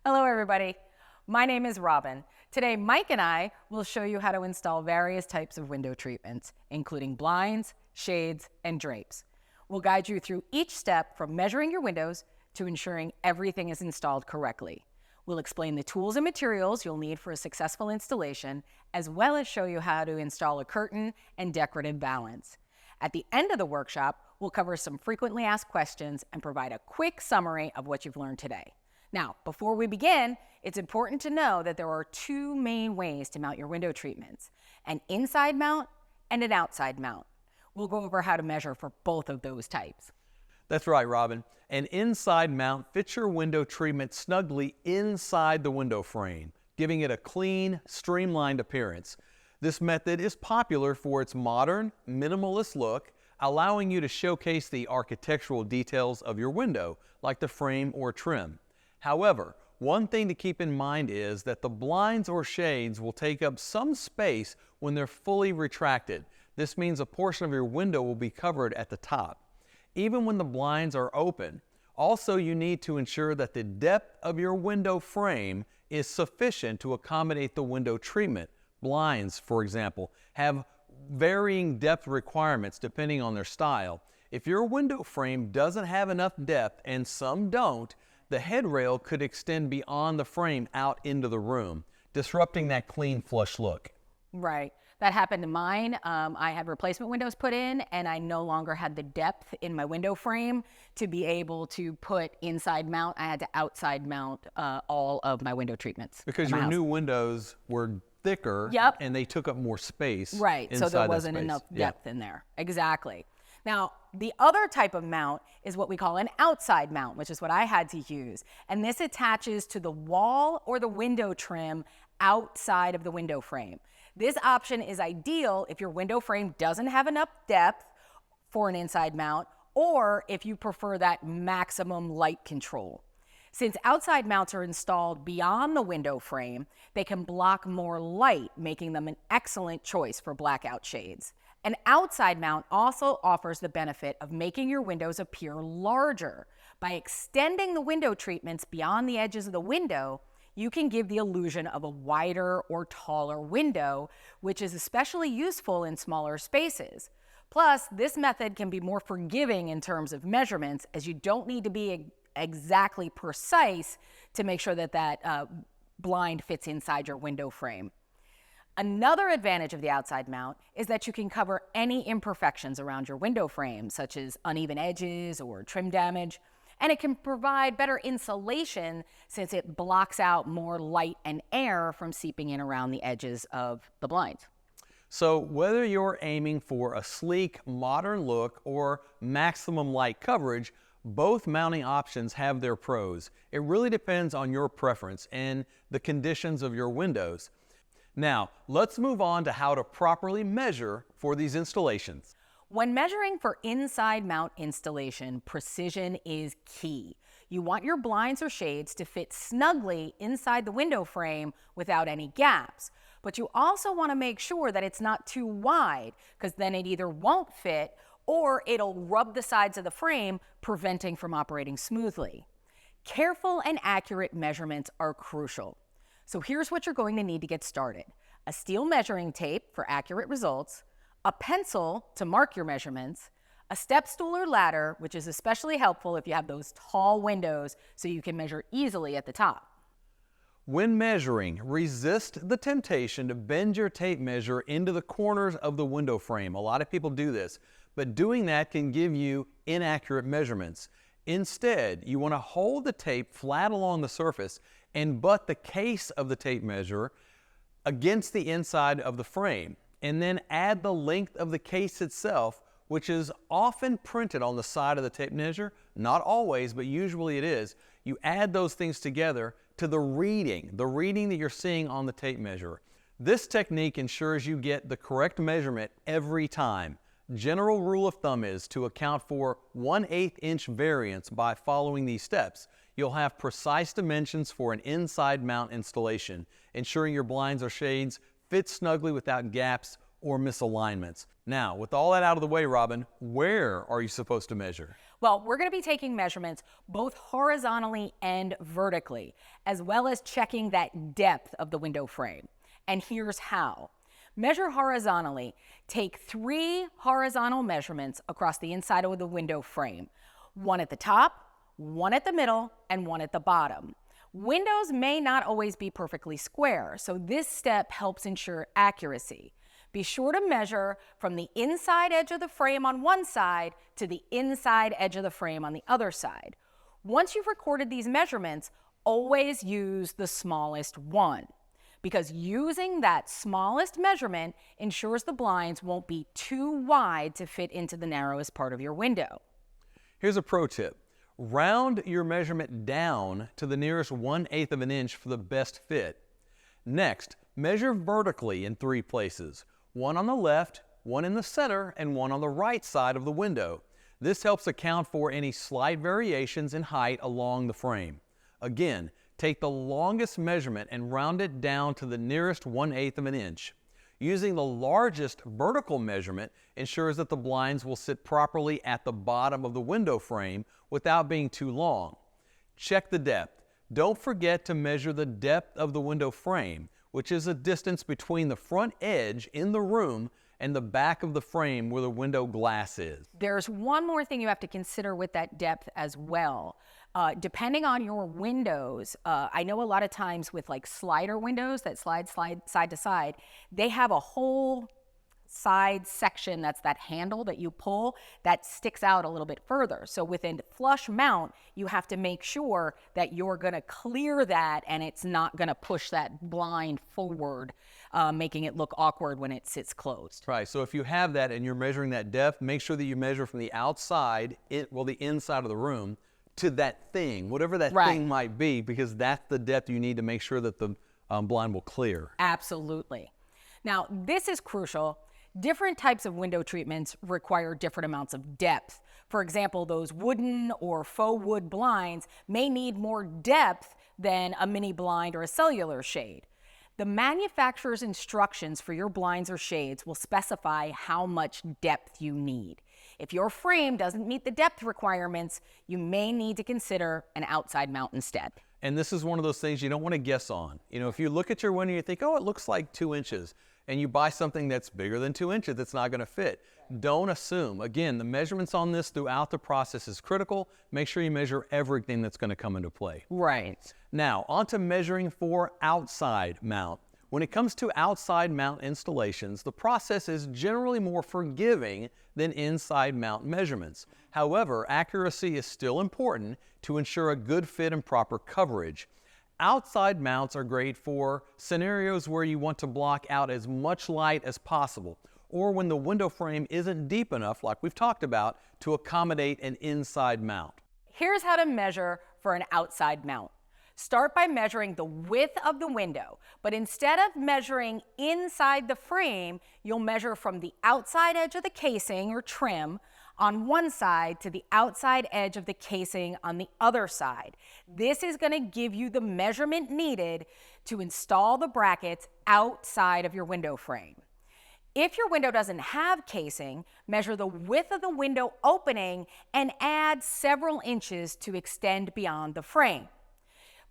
Hello everybody, my name is Robin. Today Mike and I will show you how to install various types of window treatments, including blinds, shades, and drapes. We'll guide you through each step from measuring your windows to ensuring everything is installed correctly. We'll explain the tools and materials you'll need for a successful installation, as well as show you how to install a curtain and decorative valance. At the end of the workshop, we'll cover some frequently asked questions and provide a quick summary of what you've learned today. Now, before we begin, it's important to know that there are two main ways to mount your window treatments, an inside mount and an outside mount. We'll go over how to measure for both of those types. That's right, Robin. An inside mount fits your window treatment snugly inside the window frame, giving it a clean, streamlined appearance. This method is popular for its modern, minimalist look, allowing you to showcase the architectural details of your window, like the frame or trim. However, one thing to keep in mind is that the blinds or shades will take up some space when they're fully retracted. This means a portion of your window will be covered at the top. Even when the blinds are open, also you need to ensure that the depth of your window frame is sufficient to accommodate the window treatment. Blinds, for example, have varying depth requirements depending on their style. If your window frame doesn't have enough depth, and some don't, the headrail could extend beyond the frame out into the room, disrupting that clean, flush look. Right. That happened to mine. I had replacement windows put in, and I no longer had the depth in my window frame to be able to put inside mount. I had to outside mount all of my window treatments. Because your new windows were thicker, Yep. and they took up more space. Right, so there wasn't enough depth in there. Exactly. Now, the other type of mount is what we call an outside mount, which is what I had to use. And this attaches to the wall or the window trim outside of the window frame. This option is ideal if your window frame doesn't have enough depth for an inside mount, or if you prefer that maximum light control. Since outside mounts are installed beyond the window frame, they can block more light, making them an excellent choice for blackout shades. An outside mount also offers the benefit of making your windows appear larger. By extending the window treatments beyond the edges of the window, you can give the illusion of a wider or taller window, which is especially useful in smaller spaces. Plus, this method can be more forgiving in terms of measurements, as you don't need to be exactly precise to make sure that that blind fits inside your window frame. Another advantage of the outside mount is that you can cover any imperfections around your window frame, such as uneven edges or trim damage, and it can provide better insulation since it blocks out more light and air from seeping in around the edges of the blinds. So whether you're aiming for a sleek, modern look or maximum light coverage, both mounting options have their pros. It really depends on your preference and the conditions of your windows. Now, let's move on to how to properly measure for these installations. When measuring for inside mount installation, precision is key. You want your blinds or shades to fit snugly inside the window frame without any gaps. But you also want to make sure that it's not too wide, because then it either won't fit or it'll rub the sides of the frame, preventing from operating smoothly. Careful and accurate measurements are crucial. So here's what you're going to need to get started: a steel measuring tape for accurate results, a pencil to mark your measurements, a step stool or ladder, which is especially helpful if you have those tall windows so you can measure easily at the top. When measuring, resist the temptation to bend your tape measure into the corners of the window frame. A lot of people do this, but doing that can give you inaccurate measurements. Instead, you want to hold the tape flat along the surface and butt the case of the tape measure against the inside of the frame, and then add the length of the case itself, which is often printed on the side of the tape measure. Not always, but usually it is. You add those things together to the reading that you're seeing on the tape measure. This technique ensures you get the correct measurement every time. General rule of thumb is to account for 1/8 inch variance by following these steps. You'll have precise dimensions for an inside mount installation, ensuring your blinds or shades fit snugly without gaps or misalignments. Now, with all that out of the way, Robin, where are you supposed to measure? Well, we're going to be taking measurements both horizontally and vertically, as well as checking that depth of the window frame. And here's how. Measure horizontally. Take 3 horizontal measurements across the inside of the window frame. 1 at the top, 1 at the middle, and 1 at the bottom. Windows may not always be perfectly square, so this step helps ensure accuracy. Be sure to measure from the inside edge of the frame on one side to the inside edge of the frame on the other side. Once you've recorded these measurements, always use the smallest one, because using that smallest measurement ensures the blinds won't be too wide to fit into the narrowest part of your window. Here's a pro tip. Round your measurement down to the nearest 1/8 of an inch for the best fit. Next, measure vertically in 3 places, 1 on the left, 1 in the center, and 1 on the right side of the window. This helps account for any slight variations in height along the frame. Again, take the longest measurement and round it down to the nearest 1/8 of an inch. Using the largest vertical measurement ensures that the blinds will sit properly at the bottom of the window frame without being too long. Check the depth. Don't forget to measure the depth of the window frame, which is a distance between the front edge in the room and the back of the frame where the window glass is. There's one more thing you have to consider with that depth as well. Depending on your windows, I know a lot of times with like slider windows that slide side to side, they have a whole side section, that's that handle that you pull, that sticks out a little bit further. So with a flush mount, you have to make sure that you're gonna clear that and it's not gonna push that blind forward, making it look awkward when it sits closed. Right, so if you have that and you're measuring that depth, make sure that you measure from the outside, the inside of the room, to that thing, whatever that thing might be, because that's the depth you need to make sure that the blind will clear. Absolutely. Now, this is crucial. Different types of window treatments require different amounts of depth. For example, those wooden or faux wood blinds may need more depth than a mini blind or a cellular shade. The manufacturer's instructions for your blinds or shades will specify how much depth you need. If your frame doesn't meet the depth requirements, you may need to consider an outside mount instead. And this is one of those things you don't want to guess on. You know, if you look at your window and you think, oh, it looks like 2 inches, and you buy something that's bigger than 2 inches, it's not going to fit. Don't assume. Again, the measurements on this throughout the process is critical. Make sure you measure everything that's going to come into play. Right. Now, on to measuring for outside mount. When it comes to outside mount installations, the process is generally more forgiving than inside mount measurements. However, accuracy is still important to ensure a good fit and proper coverage. Outside mounts are great for scenarios where you want to block out as much light as possible, or when the window frame isn't deep enough, like we've talked about, to accommodate an inside mount. Here's how to measure for an outside mount. Start by measuring the width of the window, but instead of measuring inside the frame, you'll measure from the outside edge of the casing or trim on one side to the outside edge of the casing on the other side. This is going to give you the measurement needed to install the brackets outside of your window frame. If your window doesn't have casing, measure the width of the window opening and add several inches to extend beyond the frame.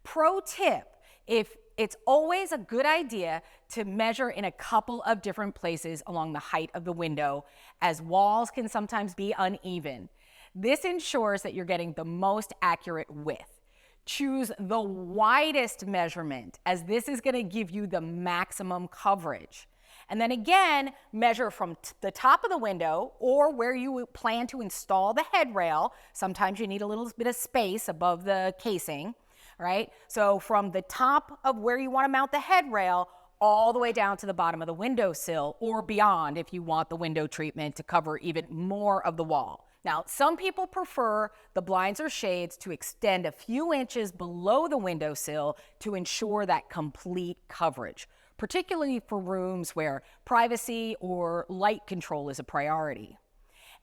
Pro tip, it's always a good idea to measure in a couple of different places along the height of the window, as walls can sometimes be uneven. This ensures that you're getting the most accurate width. Choose the widest measurement, as this is going to give you the maximum coverage. And then again, measure from the top of the window or where you plan to install the headrail. Sometimes you need a little bit of space above the casing. Right? So from the top of where you want to mount the headrail all the way down to the bottom of the windowsill or beyond if you want the window treatment to cover even more of the wall. Now, some people prefer the blinds or shades to extend a few inches below the windowsill to ensure that complete coverage, particularly for rooms where privacy or light control is a priority.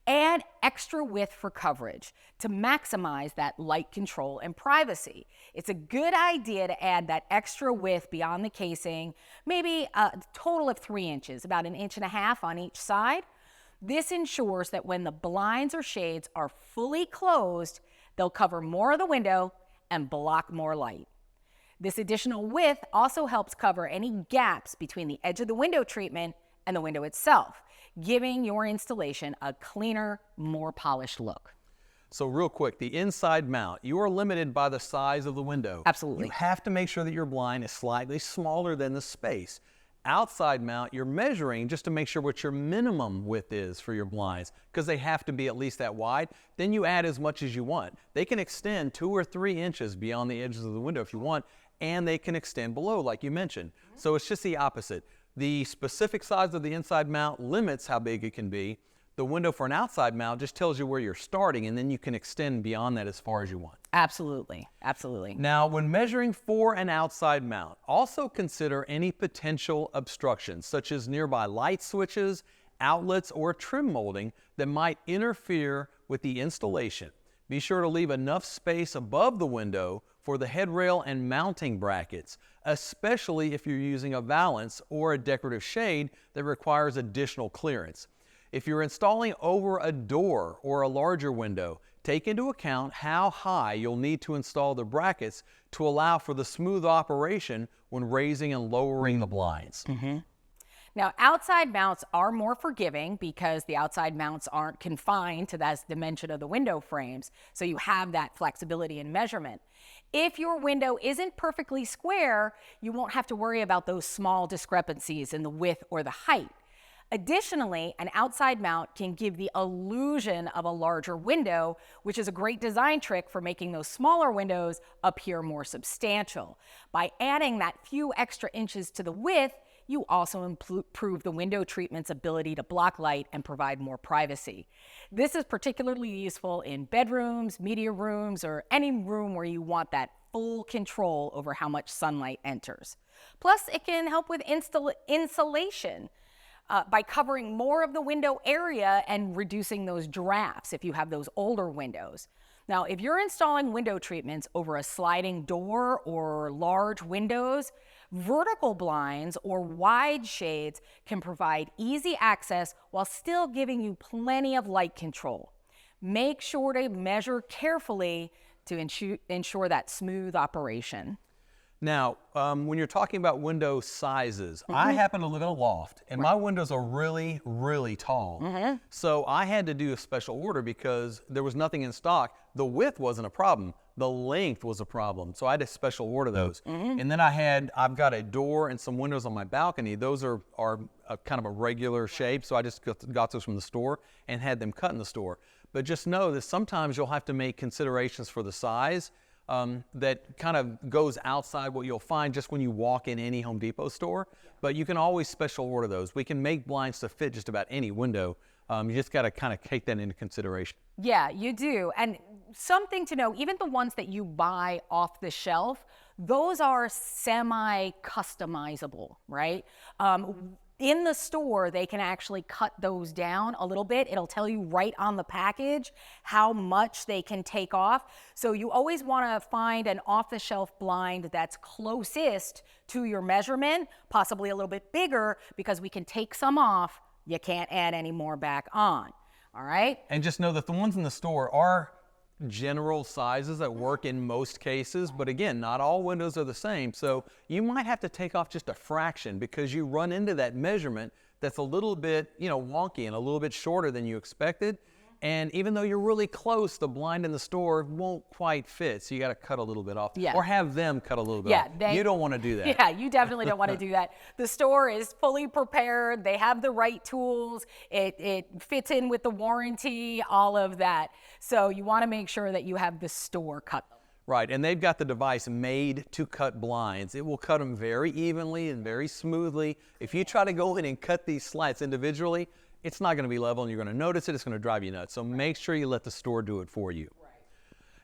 Add extra width for coverage to maximize that light control and privacy. It's a good idea to add that extra width beyond the casing, maybe a total of 3 inches, about 1.5 inches on each side. This ensures that when the blinds or shades are fully closed, they'll cover more of the window and block more light. This additional width also helps cover any gaps between the edge of the window treatment and the window itself, giving your installation a cleaner, more polished look. So real quick, the inside mount, you are limited by the size of the window. Absolutely. You have to make sure that your blind is slightly smaller than the space. Outside mount, you're measuring just to make sure what your minimum width is for your blinds, because they have to be at least that wide. Then you add as much as you want. They can extend 2 or 3 inches beyond the edges of the window if you want, and they can extend below, like you mentioned. So it's just the opposite. The specific size of the inside mount limits how big it can be. The window for an outside mount just tells you where you're starting, and then you can extend beyond that as far as you want. Absolutely, absolutely. Now, when measuring for an outside mount, also consider any potential obstructions, such as nearby light switches, outlets, or trim molding that might interfere with the installation. Be sure to leave enough space above the window for the headrail and mounting brackets, especially if you're using a valance or a decorative shade that requires additional clearance. If you're installing over a door or a larger window, take into account how high you'll need to install the brackets to allow for the smooth operation when raising and lowering the blinds. Now, outside mounts are more forgiving because the outside mounts aren't confined to that dimension of the window frames, so you have that flexibility in measurement. If your window isn't perfectly square, you won't have to worry about those small discrepancies in the width or the height. Additionally, an outside mount can give the illusion of a larger window, which is a great design trick for making those smaller windows appear more substantial. By adding that few extra inches to the width, you also improve the window treatment's ability to block light and provide more privacy. This is particularly useful in bedrooms, media rooms, or any room where you want that full control over how much sunlight enters. Plus, it can help with insulation. By covering more of the window area and reducing those drafts if you have those older windows. Now, if you're installing window treatments over a sliding door or large windows, vertical blinds or wide shades can provide easy access while still giving you plenty of light control. Make sure to measure carefully to ensure that smooth operation. Now, when you're talking about window sizes, I happen to live in a loft, and my windows are really, really tall. So I had to do a special order because there was nothing in stock. The width wasn't a problem. The length was a problem. So I had to special order those. And then I've got a door and some windows on my balcony. Those are a kind of a regular shape, so I just got those from the store and had them cut in the store. But just know that sometimes you'll have to make considerations for the size. That kind of goes outside what you'll find just when you walk in any Home Depot store, but you can always special order those. We can make blinds to fit just about any window. You just got to kind of take that into consideration. Yeah, you do. And something to know, even the ones that you buy off the shelf, those are semi-customizable, right? In the store, they can actually cut those down a little bit. It'll tell you right on the package how much they can take off. So you always want to find an off-the-shelf blind that's closest to your measurement, possibly a little bit bigger, because we can take some off. You can't add any more back on. All right? And just know that the ones in the store are general sizes that work in most cases, but again, not all windows are the same, so you might have to take off just a fraction because you run into that measurement that's a little bit, wonky and a little bit shorter than you expected. And even though you're really close, the blind in the store won't quite fit, so you got to cut a little bit off, or have them cut a little bit off. You don't want to do that. Yeah, you definitely don't want to do that. The store is fully prepared. They have the right tools. It fits in with the warranty, all of that. So you want to make sure that you have the store cut them. Right, and they've got the device made to cut blinds. It will cut them very evenly and very smoothly. If you try to go in and cut these slats individually, it's not going to be level and you're going to notice it. It's going to drive you nuts. So make sure you let the store do it for you. Right.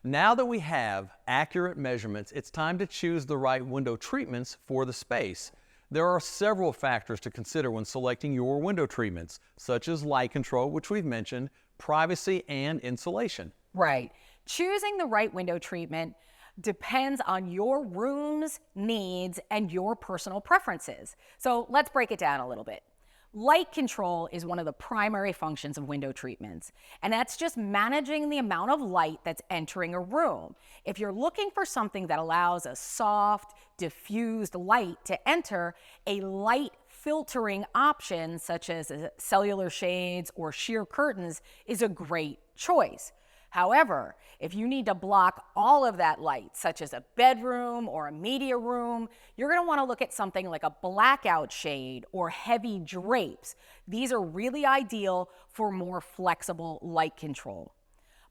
Now that we have accurate measurements, it's time to choose the right window treatments for the space. There are several factors to consider when selecting your window treatments, such as light control, which we've mentioned, privacy, and insulation. Right. Choosing the right window treatment depends on your room's needs and your personal preferences. So let's break it down a little bit. Light control is one of the primary functions of window treatments, and that's just managing the amount of light that's entering a room. If you're looking for something that allows a soft, diffused light to enter, a light filtering option such as cellular shades or sheer curtains is a great choice. However, if you need to block all of that light, such as a bedroom or a media room, you're going to want to look at something like a blackout shade or heavy drapes. These are really ideal for more flexible light control.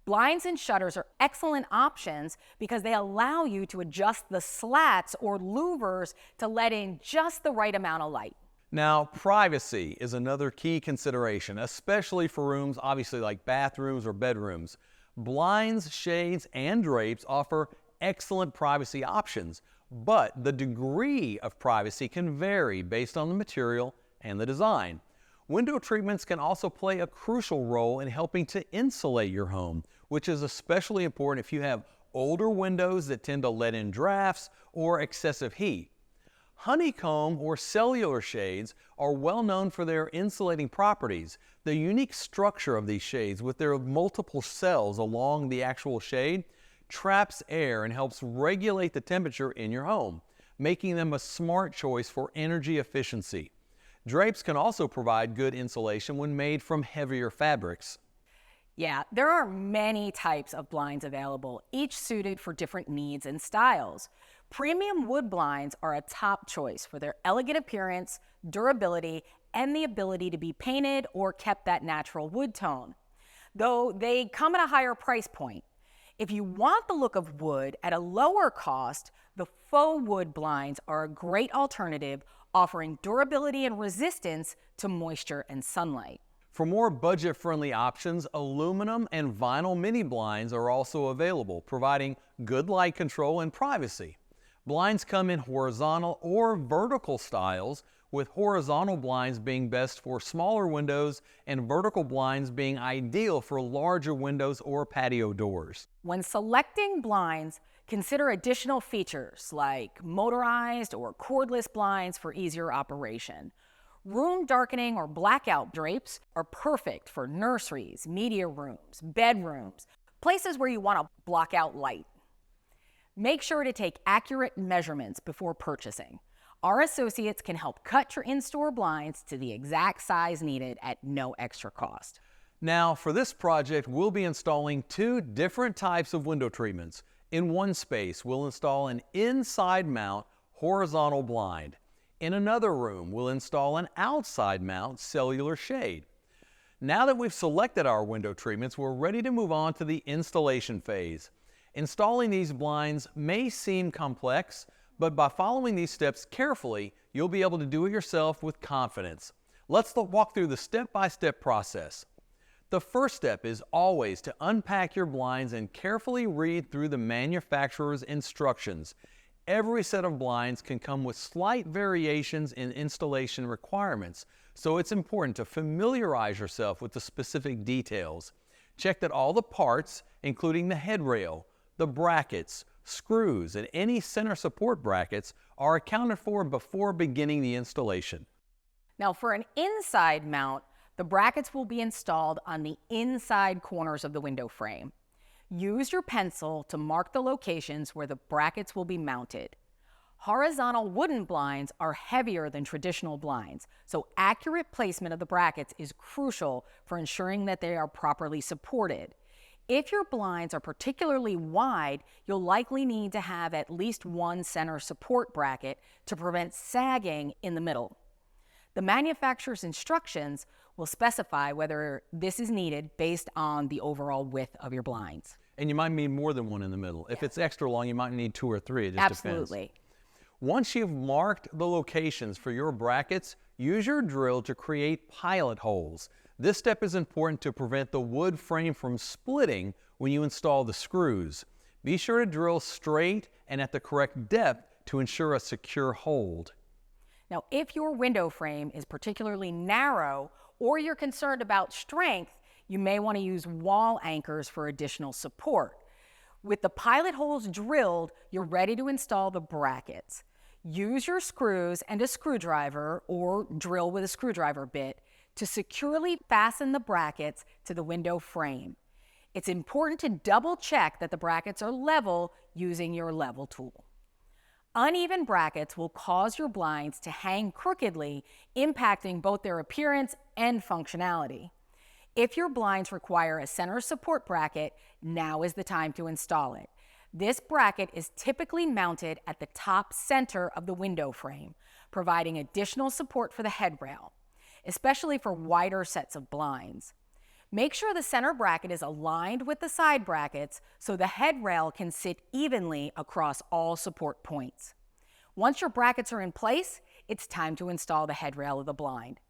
Blinds and shutters are excellent options because they allow you to adjust the slats or louvers to let in just the right amount of light. Now, privacy is another key consideration, especially for rooms obviously like bathrooms or bedrooms. Blinds, shades, and drapes offer excellent privacy options, but the degree of privacy can vary based on the material and the design. Window treatments can also play a crucial role in helping to insulate your home, which is especially important if you have older windows that tend to let in drafts or excessive heat. Honeycomb or cellular shades are well known for their insulating properties. The unique structure of these shades with their multiple cells along the actual shade traps air and helps regulate the temperature in your home, making them a smart choice for energy efficiency. Drapes can also provide good insulation when made from heavier fabrics. Yeah, there are many types of blinds available, each suited for different needs and styles. Premium wood blinds are a top choice for their elegant appearance, durability, and the ability to be painted or kept that natural wood tone, though they come at a higher price point. If you want the look of wood at a lower cost, the faux wood blinds are a great alternative, offering durability and resistance to moisture and sunlight. For more budget-friendly options, aluminum and vinyl mini blinds are also available, providing good light control and privacy. Blinds come in horizontal or vertical styles, with horizontal blinds being best for smaller windows and vertical blinds being ideal for larger windows or patio doors. When selecting blinds, consider additional features like motorized or cordless blinds for easier operation. Room darkening or blackout drapes are perfect for nurseries, media rooms, bedrooms, places where you want to block out light. Make sure to take accurate measurements before purchasing. Our associates can help cut your in-store blinds to the exact size needed at no extra cost. Now, for this project, we'll be installing two different types of window treatments. In one space, we'll install an inside mount horizontal blind. In another room, we'll install an outside mount cellular shade. Now that we've selected our window treatments, we're ready to move on to the installation phase. Installing these blinds may seem complex, but by following these steps carefully, you'll be able to do it yourself with confidence. Let's walk through the step-by-step process. The first step is always to unpack your blinds and carefully read through the manufacturer's instructions. Every set of blinds can come with slight variations in installation requirements, so it's important to familiarize yourself with the specific details. Check that all the parts, including the headrail, the brackets, screws, and any center support brackets are accounted for before beginning the installation. Now, for an inside mount, the brackets will be installed on the inside corners of the window frame. Use your pencil to mark the locations where the brackets will be mounted. Horizontal wooden blinds are heavier than traditional blinds, so accurate placement of the brackets is crucial for ensuring that they are properly supported. If your blinds are particularly wide, you'll likely need to have at least one center support bracket to prevent sagging in the middle. The manufacturer's instructions will specify whether this is needed based on the overall width of your blinds. And you might need more than one in the middle. If it's extra long, you might need two or three. It just Absolutely. depends. Once you've marked the locations for your brackets, use your drill to create pilot holes. This step is important to prevent the wood frame from splitting when you install the screws. Be sure to drill straight and at the correct depth to ensure a secure hold. Now, if your window frame is particularly narrow or you're concerned about strength, you may want to use wall anchors for additional support. With the pilot holes drilled, you're ready to install the brackets. Use your screws and a screwdriver or drill with a screwdriver bit to securely fasten the brackets to the window frame. It's important to double check that the brackets are level using your level tool. Uneven brackets will cause your blinds to hang crookedly, impacting both their appearance and functionality. If your blinds require a center support bracket, now is the time to install it. This bracket is typically mounted at the top center of the window frame, providing additional support for the headrail, especially for wider sets of blinds. Make sure the center bracket is aligned with the side brackets so the headrail can sit evenly across all support points. Once your brackets are in place, it's time to install the headrail of the blind.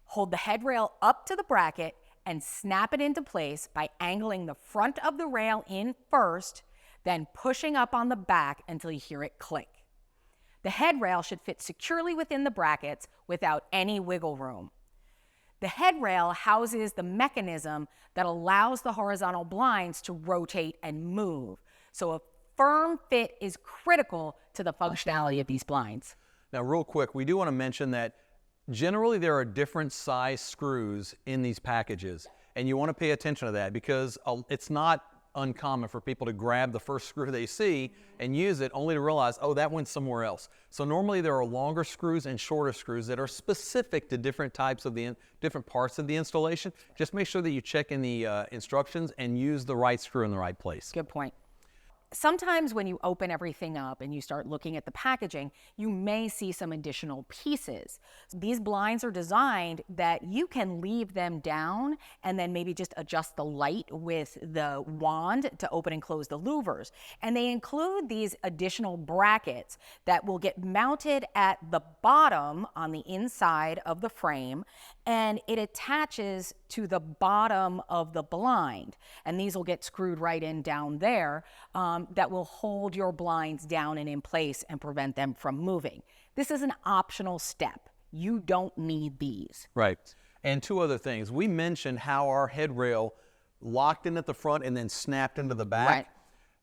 Hold the headrail up to the bracket and snap it into place by angling the front of the rail in first, then pushing up on the back until you hear it click. The headrail should fit securely within the brackets without any wiggle room. The headrail houses the mechanism that allows the horizontal blinds to rotate and move, so a firm fit is critical to the functionality of these blinds. Now, real quick, we do want to mention that generally there are different size screws in these packages, and you want to pay attention to that because it's not uncommon for people to grab the first screw they see and use it only to realize, oh, that went somewhere else. So normally there are longer screws and shorter screws that are specific to different types of different parts of the installation. Just make sure that you check in the instructions and use the right screw in the right place. Good point. Sometimes when you open everything up and you start looking at the packaging, you may see some additional pieces. These blinds are designed that you can leave them down and then maybe just adjust the light with the wand to open and close the louvers. And they include these additional brackets that will get mounted at the bottom on the inside of the frame, and it attaches to the bottom of the blind. And these will get screwed right in down there. That will hold your blinds down and in place and prevent them from moving. This is an optional step. You don't need these. Right. And two other things. We mentioned how our headrail locked in at the front and then snapped into the back. Right.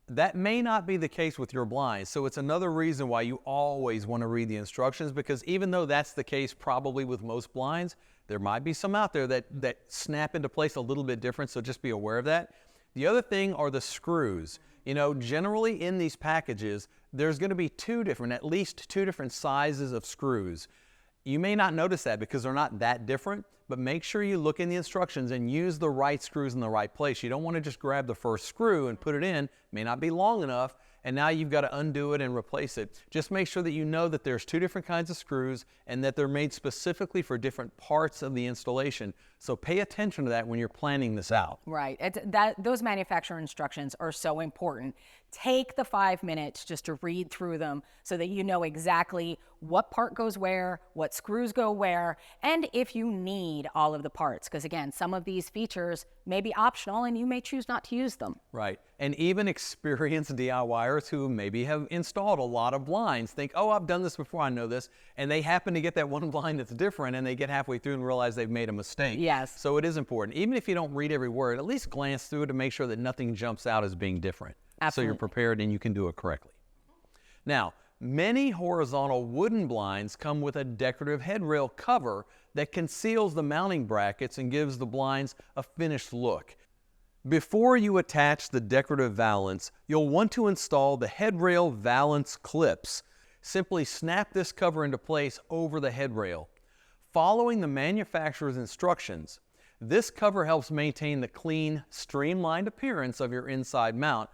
That may not be the case with your blinds. So it's another reason why you always want to read the instructions, because even though that's the case probably with most blinds, there might be some out there that snap into place a little bit different, so just be aware of that. The other thing are the screws. You know, generally in these packages, there's going to be at least two different sizes of screws. You may not notice that because they're not that different, but make sure you look in the instructions and use the right screws in the right place. You don't want to just grab the first screw and put it in. It may not be long enough, and now you've got to undo it and replace it. Just make sure that you know that there's two different kinds of screws and that they're made specifically for different parts of the installation. So pay attention to that when you're planning this out. Right. Those manufacturer instructions are so important. Take the 5 minutes just to read through them so that you know exactly what part goes where, what screws go where, and if you need all of the parts. Because again, some of these features may be optional and you may choose not to use them. Right. And even experienced DIYers who maybe have installed a lot of blinds think, oh, I've done this before, I know this. And they happen to get that one blind that's different and they get halfway through and realize they've made a mistake. Yes. So it is important. Even if you don't read every word, at least glance through it to make sure that nothing jumps out as being different. Absolutely. So you're prepared and you can do it correctly. Now, many horizontal wooden blinds come with a decorative headrail cover that conceals the mounting brackets and gives the blinds a finished look. Before you attach the decorative valance, you'll want to install the headrail valance clips. Simply snap this cover into place over the headrail. Following the manufacturer's instructions, this cover helps maintain the clean, streamlined appearance of your inside mount.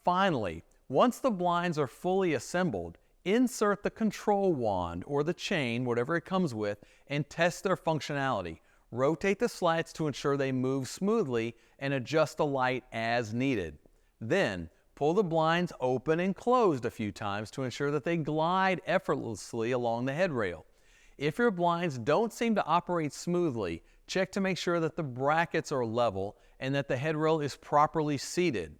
Finally, once the blinds are fully assembled, insert the control wand or the chain, whatever it comes with, and test their functionality. Rotate the slats to ensure they move smoothly and adjust the light as needed. Then, pull the blinds open and closed a few times to ensure that they glide effortlessly along the headrail. If your blinds don't seem to operate smoothly, check to make sure that the brackets are level and that the headrail is properly seated.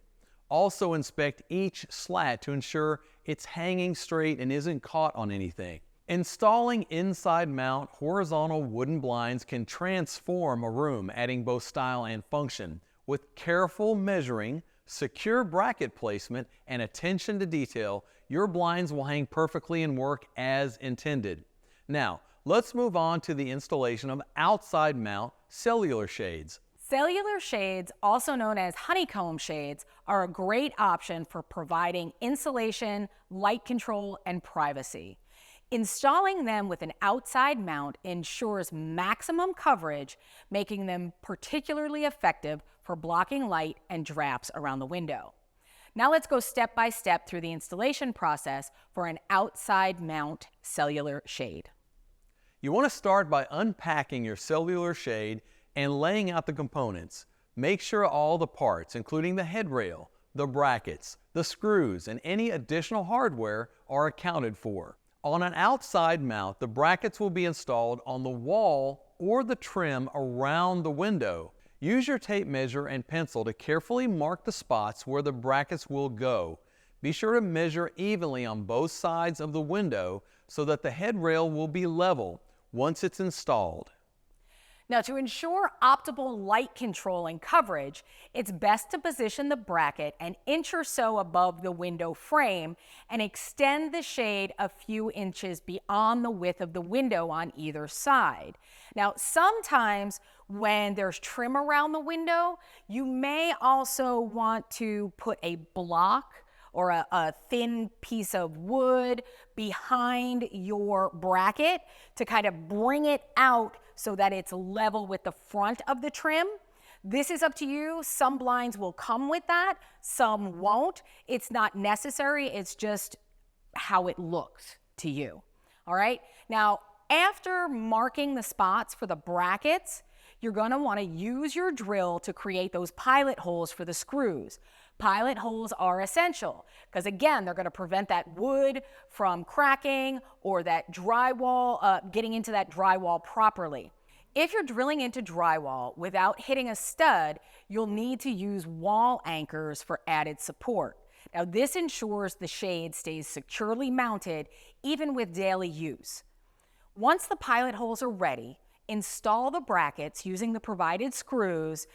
Also inspect each slat to ensure it's hanging straight and isn't caught on anything. Installing inside mount horizontal wooden blinds can transform a room, adding both style and function. With careful measuring, secure bracket placement, and attention to detail, your blinds will hang perfectly and work as intended. Now, let's move on to the installation of outside mount cellular shades. Cellular shades, also known as honeycomb shades, are a great option for providing insulation, light control, and privacy. Installing them with an outside mount ensures maximum coverage, making them particularly effective for blocking light and drafts around the window. Now let's go step by step through the installation process for an outside mount cellular shade. You want to start by unpacking your cellular shade and laying out the components. Make sure all the parts, including the headrail, the brackets, the screws, and any additional hardware are accounted for. On an outside mount, the brackets will be installed on the wall or the trim around the window. Use your tape measure and pencil to carefully mark the spots where the brackets will go. Be sure to measure evenly on both sides of the window so that the headrail will be level once it's installed. Now, to ensure optimal light control and coverage, it's best to position the bracket an inch or so above the window frame and extend the shade a few inches beyond the width of the window on either side. Now, sometimes when there's trim around the window, you may also want to put a block or a thin piece of wood behind your bracket to kind of bring it out so that it's level with the front of the trim. This is up to you. Some blinds will come with that, some won't. It's not necessary, it's just how it looks to you. All right? Now, after marking the spots for the brackets, you're gonna wanna use your drill to create those pilot holes for the screws. Pilot holes are essential because, again, they're going to prevent that wood from cracking or that drywall, getting into that drywall properly. If you're drilling into drywall without hitting a stud, you'll need to use wall anchors for added support. Now, this ensures the shade stays securely mounted even with daily use. Once the pilot holes are ready, install the brackets using the provided screws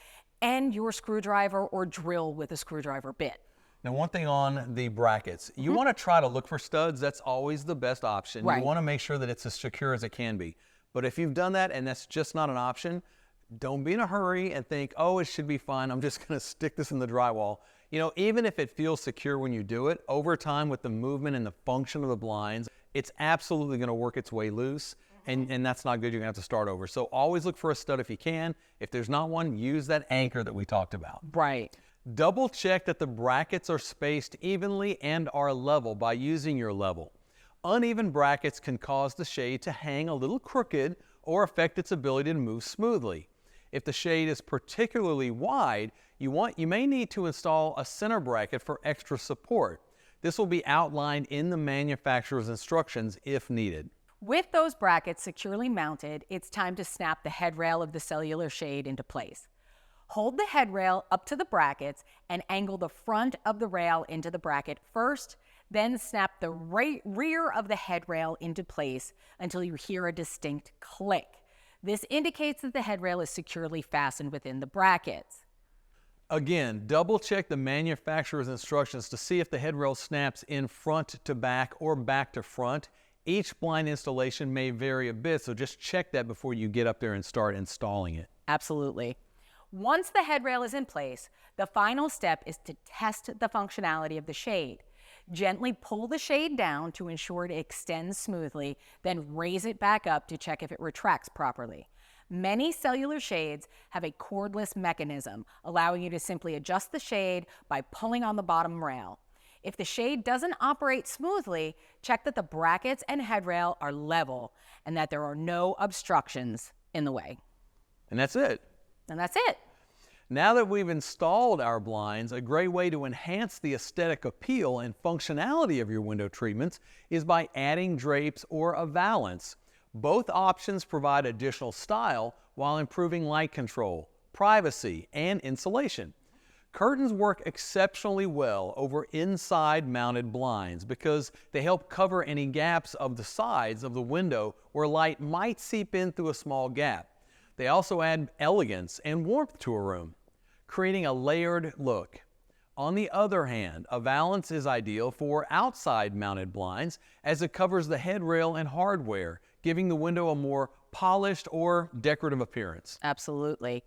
and your screwdriver or drill with a screwdriver bit. Now, one thing on the brackets, you want to try to look for studs. That's always the best option. Right. You want to make sure that it's as secure as it can be. But if you've done that and that's just not an option, don't be in a hurry and think, oh, it should be fine. I'm just going to stick this in the drywall. You know, even if it feels secure when you do it, over time with the movement and the function of the blinds, it's absolutely going to work its way loose. And that's not good. You're going to have to start over. So always look for a stud if you can. If there's not one, use that anchor that we talked about. Right. Double check that the brackets are spaced evenly and are level by using your level. Uneven brackets can cause the shade to hang a little crooked or affect its ability to move smoothly. If the shade is particularly wide, you may need to install a center bracket for extra support. This will be outlined in the manufacturer's instructions if needed. With those brackets securely mounted, it's time to snap the headrail of the cellular shade into place. Hold the headrail up to the brackets and angle the front of the rail into the bracket first, then snap the rear of the headrail into place until you hear a distinct click. This indicates that the headrail is securely fastened within the brackets. Again, double check the manufacturer's instructions to see if the headrail snaps in front to back or back to front. Each blind installation may vary a bit, so just check that before you get up there and start installing it. Absolutely. Once the headrail is in place, the final step is to test the functionality of the shade. Gently pull the shade down to ensure it extends smoothly, then raise it back up to check if it retracts properly. Many cellular shades have a cordless mechanism, allowing you to simply adjust the shade by pulling on the bottom rail. If the shade doesn't operate smoothly, check that the brackets and headrail are level and that there are no obstructions in the way. And that's it. And that's it. Now that we've installed our blinds, a great way to enhance the aesthetic appeal and functionality of your window treatments is by adding drapes or a valance. Both options provide additional style while improving light control, privacy, and insulation. Curtains work exceptionally well over inside mounted blinds because they help cover any gaps of the sides of the window where light might seep in through a small gap. They also add elegance and warmth to a room, creating a layered look. On the other hand, a valance is ideal for outside mounted blinds as it covers the headrail and hardware, giving the window a more polished or decorative appearance. Absolutely.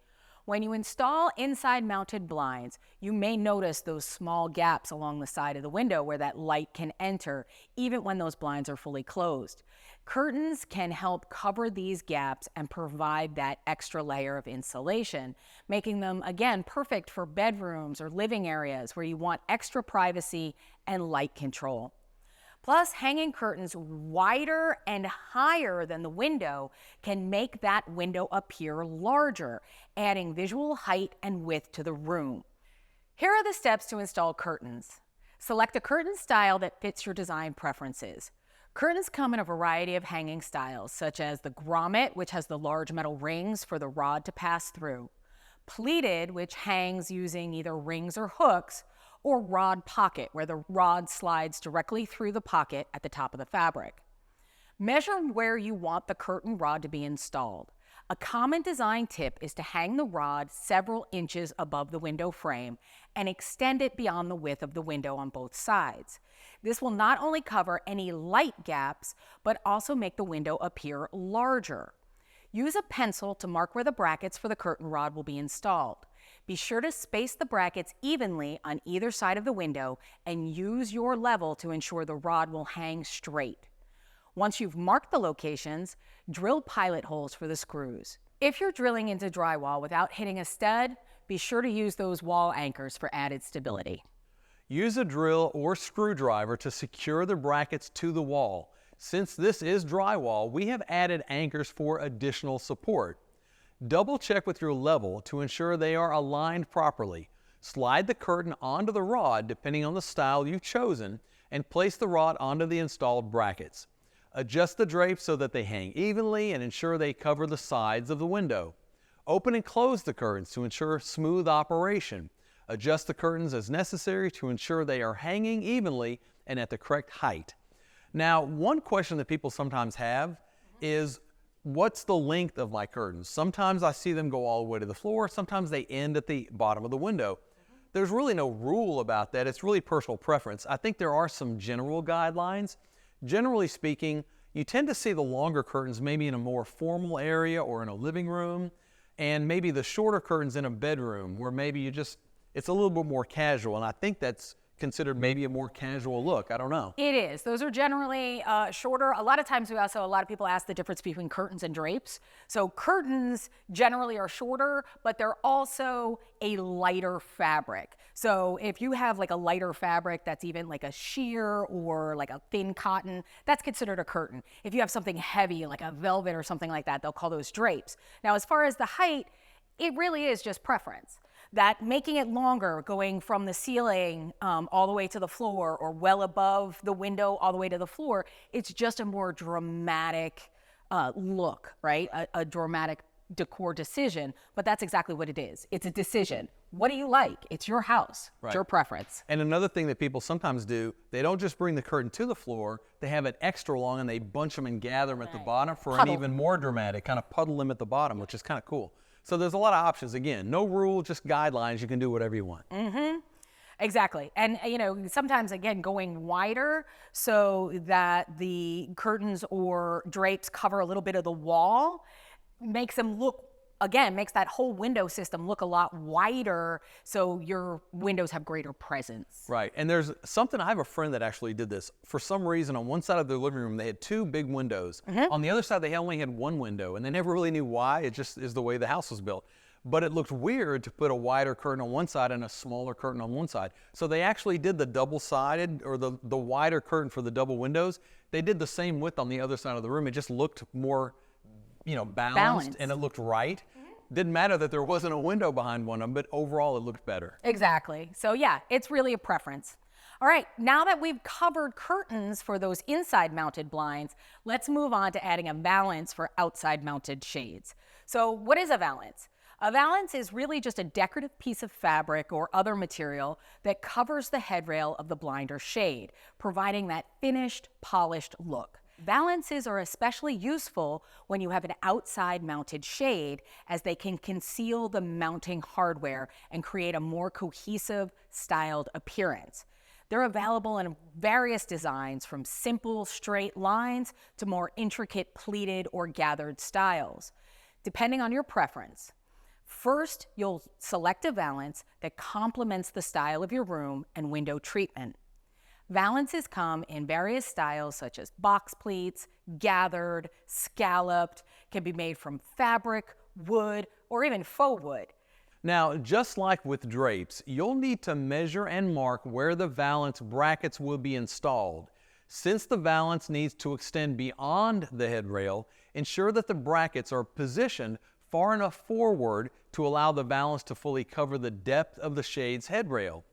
When you install inside mounted blinds, you may notice those small gaps along the side of the window where that light can enter, even when those blinds are fully closed. Curtains can help cover these gaps and provide that extra layer of insulation, making them, again, perfect for bedrooms or living areas where you want extra privacy and light control. Plus, hanging curtains wider and higher than the window can make that window appear larger, adding visual height and width to the room. Here are the steps to install curtains. Select a curtain style that fits your design preferences. Curtains come in a variety of hanging styles, such as the grommet, which has the large metal rings for the rod to pass through, pleated, which hangs using either rings or hooks, or rod pocket, where the rod slides directly through the pocket at the top of the fabric. Measure where you want the curtain rod to be installed. A common design tip is to hang the rod several inches above the window frame and extend it beyond the width of the window on both sides. This will not only cover any light gaps, but also make the window appear larger. Use a pencil to mark where the brackets for the curtain rod will be installed. Be sure to space the brackets evenly on either side of the window and use your level to ensure the rod will hang straight. Once you've marked the locations, drill pilot holes for the screws. If you're drilling into drywall without hitting a stud, be sure to use those wall anchors for added stability. Use a drill or screwdriver to secure the brackets to the wall. Since this is drywall, we have added anchors for additional support. Double check with your level to ensure they are aligned properly. Slide the curtain onto the rod depending on the style you've chosen and place the rod onto the installed brackets. Adjust the drapes so that they hang evenly and ensure they cover the sides of the window. Open and close the curtains to ensure smooth operation. Adjust the curtains as necessary to ensure they are hanging evenly and at the correct height. Now, one question that people sometimes have is, what's the length of my curtains? Sometimes I see them go all the way to the floor. Sometimes they end at the bottom of the window. There's really no rule about that. It's really personal preference. I think there are some general guidelines. Generally speaking, you tend to see the longer curtains maybe in a more formal area or in a living room, and maybe the shorter curtains in a bedroom where maybe it's a little bit more casual, and I think that's considered maybe a more casual look. I don't know. It is. Those are generally shorter. A lot of times a lot of people ask the difference between curtains and drapes. So curtains generally are shorter, but they're also a lighter fabric. So if you have like a lighter fabric that's even like a sheer or like a thin cotton, that's considered a curtain. If you have something heavy like a velvet or something like that, they'll call those drapes. Now, as far as the height, it really is just preference. That making it longer, going from the ceiling all the way to the floor or well above the window all the way to the floor, it's just a more dramatic look, right? A dramatic decor decision, but that's exactly what it is. It's a decision. What do you like? It's your house. Right. It's your preference. And another thing that people sometimes do, they don't just bring the curtain to the floor, they have it extra long and they bunch them and gather them at the bottom for an even more dramatic, kind of puddle them at the bottom, which is kind of cool. So there's a lot of options. Again, no rule, just guidelines. You can do whatever you want. Mm-hmm. Exactly. And, sometimes, again, going wider so that the curtains or drapes cover a little bit of the wall makes them look, again, makes that whole window system look a lot wider so your windows have greater presence. Right. And there's something, I have a friend that actually did this. For some reason, on one side of their living room, they had two big windows. Mm-hmm. On the other side, they only had one window, and they never really knew why. It just is the way the house was built. But it looked weird to put a wider curtain on one side and a smaller curtain on one side. So they actually did the double-sided, or the wider curtain for the double windows. They did the same width on the other side of the room. It just looked more balanced, and it looked right. Mm-hmm. Didn't matter that there wasn't a window behind one of them, but overall it looked better. Exactly. So yeah, it's really a preference. All right, now that we've covered curtains for those inside mounted blinds, let's move on to adding a valance for outside mounted shades. So what is a valance? A valance is really just a decorative piece of fabric or other material that covers the headrail of the blind or shade, providing that finished, polished look. Valances are especially useful when you have an outside mounted shade, as they can conceal the mounting hardware and create a more cohesive, styled appearance. They're available in various designs, from simple straight lines to more intricate pleated or gathered styles, depending on your preference. First, you'll select a valance that complements the style of your room and window treatment. Valances come in various styles such as box pleats, gathered, scalloped, can be made from fabric, wood, or even faux wood. Now, just like with drapes, you'll need to measure and mark where the valance brackets will be installed. Since the valance needs to extend beyond the headrail, ensure that the brackets are positioned far enough forward to allow the valance to fully cover the depth of the shade's headrail.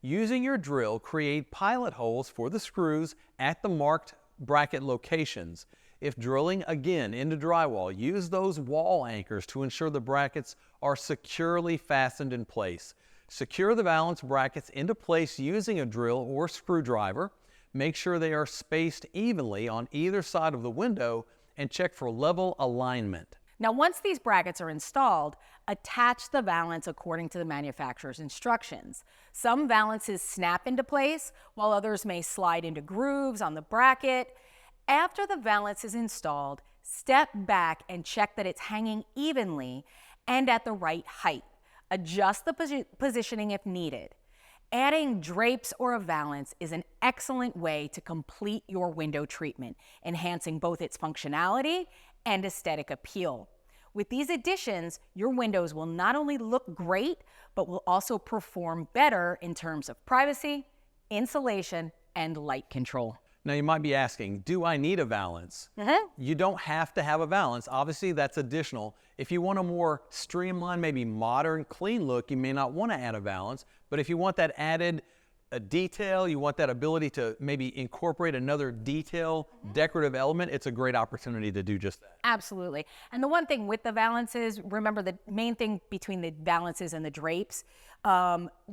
Using your drill, create pilot holes for the screws at the marked bracket locations. If drilling again into drywall, use those wall anchors to ensure the brackets are securely fastened in place. Secure the valance brackets into place using a drill or screwdriver. Make sure they are spaced evenly on either side of the window and check for level alignment. Now, once these brackets are installed, attach the valance according to the manufacturer's instructions. Some valances snap into place, while others may slide into grooves on the bracket. After the valance is installed, step back and check that it's hanging evenly and at the right height. Adjust the positioning if needed. Adding drapes or a valance is an excellent way to complete your window treatment, enhancing both its functionality and aesthetic appeal. With these additions, your windows will not only look great, but will also perform better in terms of privacy, insulation, and light control. Now you might be asking, do I need a valance? You don't have to have a valance. Obviously that's additional. If you want a more streamlined, maybe modern, clean look, you may not want to add a valance. But if you want that added detail, you want that ability to maybe incorporate another detail, decorative element, it's a great opportunity to do just that. Absolutely. And the one thing with the valances, remember the main thing between the valances and the drapes,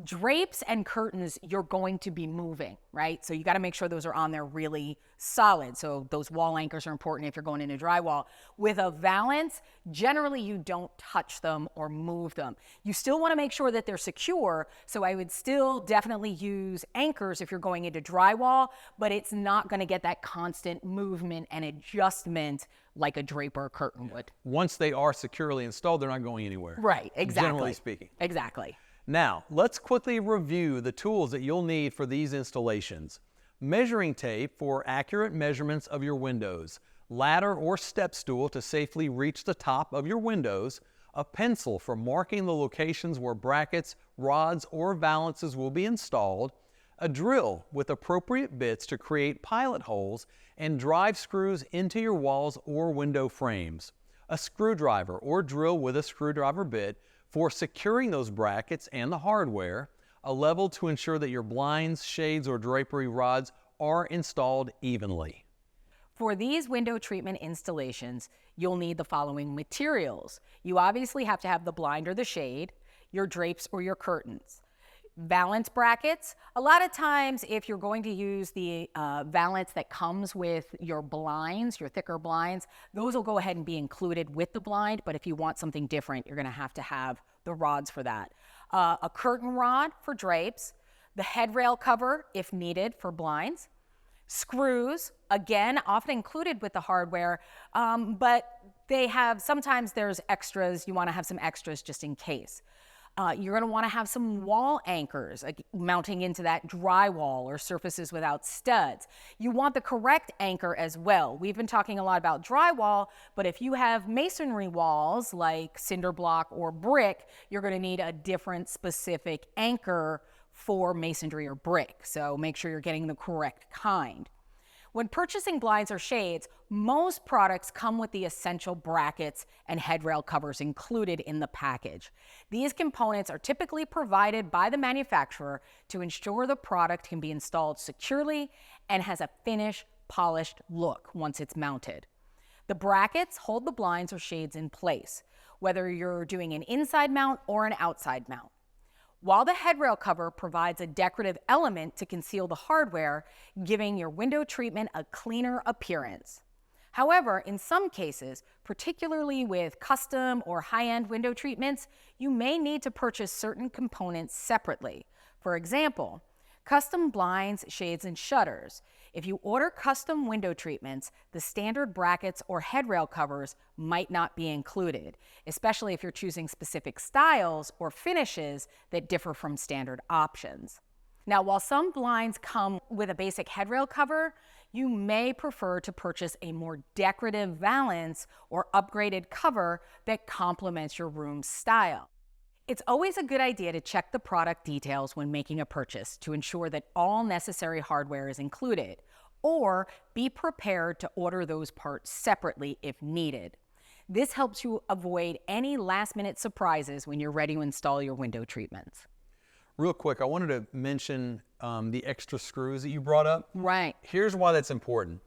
drapes and curtains, you're going to be moving, right? So you got to make sure those are on there really solid. So those wall anchors are important if you're going into drywall. With a valance, generally you don't touch them or move them. You still want to make sure that they're secure. So I would still definitely use anchors if you're going into drywall, but it's not going to get that constant movement and adjustment like a drape or a curtain would. Once they are securely installed, they're not going anywhere. Right, exactly. Generally speaking. Exactly. Now, let's quickly review the tools that you'll need for these installations. Measuring tape for accurate measurements of your windows, ladder or step stool to safely reach the top of your windows, a pencil for marking the locations where brackets, rods, or valances will be installed, a drill with appropriate bits to create pilot holes and drive screws into your walls or window frames, a screwdriver or drill with a screwdriver bit for securing those brackets and the hardware, a level to ensure that your blinds, shades, or drapery rods are installed evenly. For these window treatment installations, you'll need the following materials. You obviously have to have the blind or the shade, your drapes or your curtains. Valance brackets. A lot of times if you're going to use the valance that comes with your blinds, your thicker blinds, those will go ahead and be included with the blind, but if you want something different, you're going to have the rods for that. A curtain rod for drapes, the headrail cover if needed for blinds, screws, again, often included with the hardware, but sometimes there's extras. You want to have some extras just in case. You're going to want to have some wall anchors mounting into that drywall or surfaces without studs. You want the correct anchor as well. We've been talking a lot about drywall, but if you have masonry walls like cinder block or brick, you're going to need a different specific anchor for masonry or brick. So make sure you're getting the correct kind. When purchasing blinds or shades, most products come with the essential brackets and headrail covers included in the package. These components are typically provided by the manufacturer to ensure the product can be installed securely and has a finished, polished look once it's mounted. The brackets hold the blinds or shades in place, whether you're doing an inside mount or an outside mount. while the headrail cover provides a decorative element to conceal the hardware, giving your window treatment a cleaner appearance. However, in some cases, particularly with custom or high-end window treatments, you may need to purchase certain components separately. For example, custom blinds, shades, and shutters. If you order custom window treatments, the standard brackets or headrail covers might not be included, especially if you're choosing specific styles or finishes that differ from standard options. Now, while some blinds come with a basic headrail cover, you may prefer to purchase a more decorative valance or upgraded cover that complements your room's style. It's always a good idea to check the product details when making a purchase to ensure that all necessary hardware is included, or be prepared to order those parts separately if needed. This helps you avoid any last-minute surprises when you're ready to install your window treatments. Real quick, I wanted to mention the extra screws that you brought up. Right. Here's why that's important.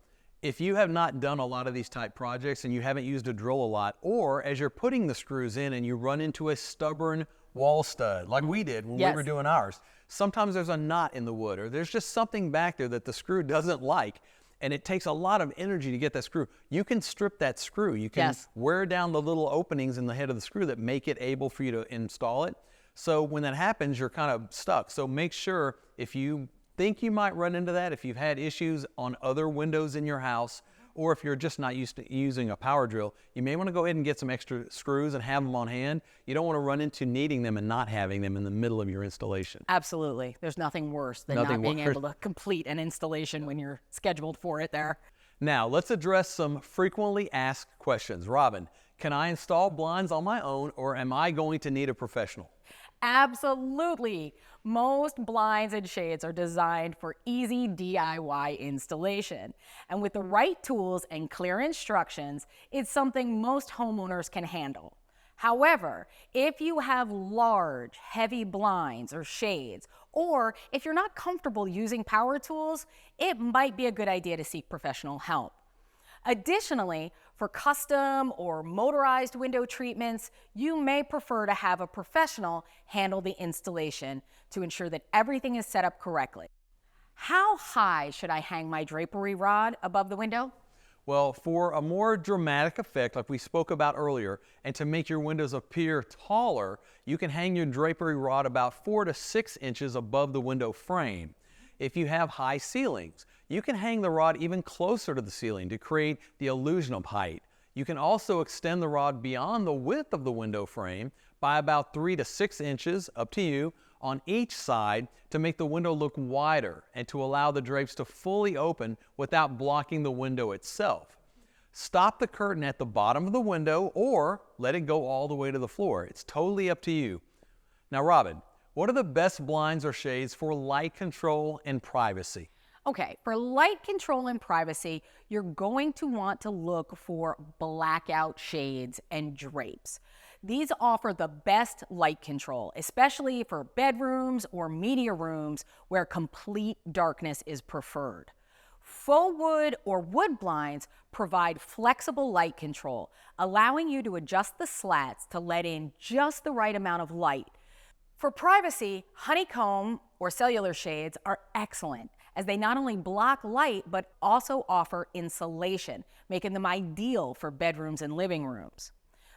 If you have not done a lot of these type projects and you haven't used a drill a lot, or as you're putting the screws in and you run into a stubborn wall stud like we did when we were doing ours, sometimes there's a knot in the wood or there's just something back there that the screw doesn't like, and it takes a lot of energy to get that screw. You can strip that screw. You can wear down the little openings in the head of the screw that make it able for you to install it. So when that happens, you're kind of stuck. So make sure, if you think you might run into that, if you've had issues on other windows in your house, or if you're just not used to using a power drill, you may want to go ahead and get some extra screws and have them on hand. You don't want to run into needing them and not having them in the middle of your installation. Absolutely. There's nothing worse than not being able to complete an installation when you're scheduled for it there. Now, let's address some frequently asked questions. Robin, can I install blinds on my own, or am I going to need a professional? Absolutely. Most blinds and shades are designed for easy DIY installation. And with the right tools and clear instructions, it's something most homeowners can handle. However, if you have large, heavy blinds or shades, or if you're not comfortable using power tools, it might be a good idea to seek professional help. Additionally, for custom or motorized window treatments, you may prefer to have a professional handle the installation to ensure that everything is set up correctly. How high should I hang my drapery rod above the window? Well, for a more dramatic effect, like we spoke about earlier, and to make your windows appear taller, you can hang your drapery rod about 4 to 6 inches above the window frame. If you have high ceilings, you can hang the rod even closer to the ceiling to create the illusion of height. You can also extend the rod beyond the width of the window frame by about 3 to 6 inches, up to you, on each side to make the window look wider and to allow the drapes to fully open without blocking the window itself. Stop the curtain at the bottom of the window or let it go all the way to the floor. It's totally up to you. Now, Robin, what are the best blinds or shades for light control and privacy? Okay, for light control and privacy, you're going to want to look for blackout shades and drapes. These offer the best light control, especially for bedrooms or media rooms where complete darkness is preferred. Faux wood or wood blinds provide flexible light control, allowing you to adjust the slats to let in just the right amount of light. For privacy, honeycomb or cellular shades are excellent, as they not only block light but also offer insulation, making them ideal for bedrooms and living rooms.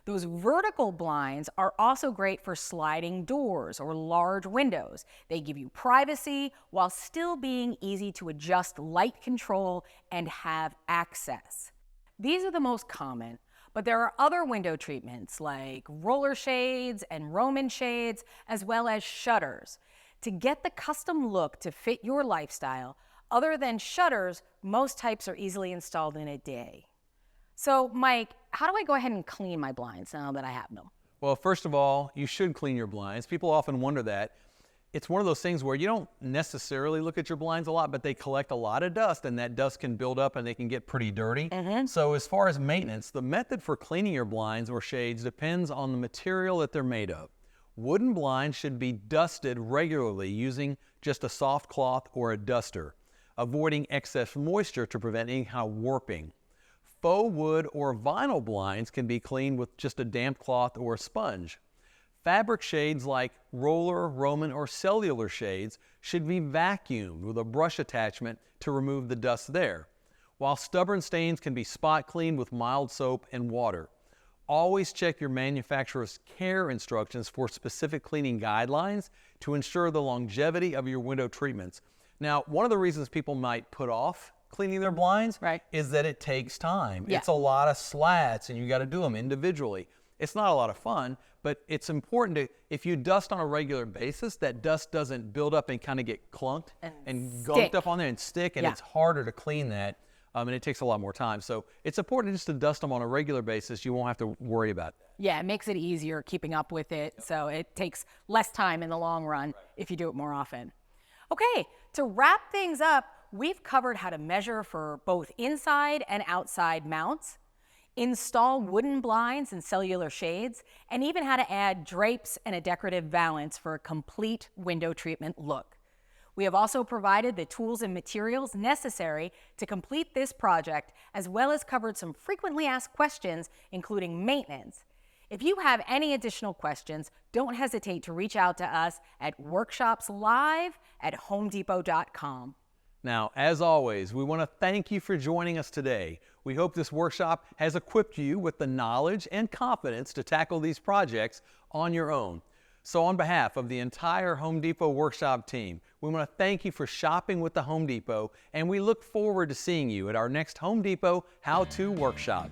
Those vertical blinds are also great for sliding doors or large windows. They give you privacy while still being easy to adjust light control and have access. These are the most common, but there are other window treatments like roller shades and Roman shades, as well as shutters. To get the custom look to fit your lifestyle, other than shutters, most types are easily installed in a day. So, Mike, how do I go ahead and clean my blinds now that I have them? Well, first of all, you should clean your blinds. People often wonder that. It's one of those things where you don't necessarily look at your blinds a lot, but they collect a lot of dust, and that dust can build up and they can get pretty dirty. So as far as maintenance, the method for cleaning your blinds or shades depends on the material that they're made of. Wooden blinds should be dusted regularly using just a soft cloth or a duster, avoiding excess moisture to prevent any kind of warping. Faux wood or vinyl blinds can be cleaned with just a damp cloth or a sponge. Fabric shades like roller, Roman, or cellular shades should be vacuumed with a brush attachment to remove the dust there, while stubborn stains can be spot cleaned with mild soap and water. Always check your manufacturer's care instructions for specific cleaning guidelines to ensure the longevity of your window treatments. Now, one of the reasons people might put off cleaning their blinds is that it takes time. Yeah. It's a lot of slats and you got to do them individually. It's not a lot of fun, but it's important to, if you dust on a regular basis, that dust doesn't build up and kind of get clunked and gunked up on there and stick, and it's harder to clean that. And it takes a lot more time. So it's important just to dust them on a regular basis. You won't have to worry about that. Yeah, it makes it easier keeping up with it. So it takes less time in the long run if you do it more often. Okay, to wrap things up, we've covered how to measure for both inside and outside mounts, install wooden blinds and cellular shades, and even how to add drapes and a decorative valance for a complete window treatment look. We have also provided the tools and materials necessary to complete this project, as well as covered some frequently asked questions, including maintenance. If you have any additional questions, don't hesitate to reach out to us at workshopslive@homedepot.com. Now, as always, we want to thank you for joining us today. We hope this workshop has equipped you with the knowledge and confidence to tackle these projects on your own. So on behalf of the entire Home Depot workshop team, we want to thank you for shopping with the Home Depot, and we look forward to seeing you at our next Home Depot How-To Workshop.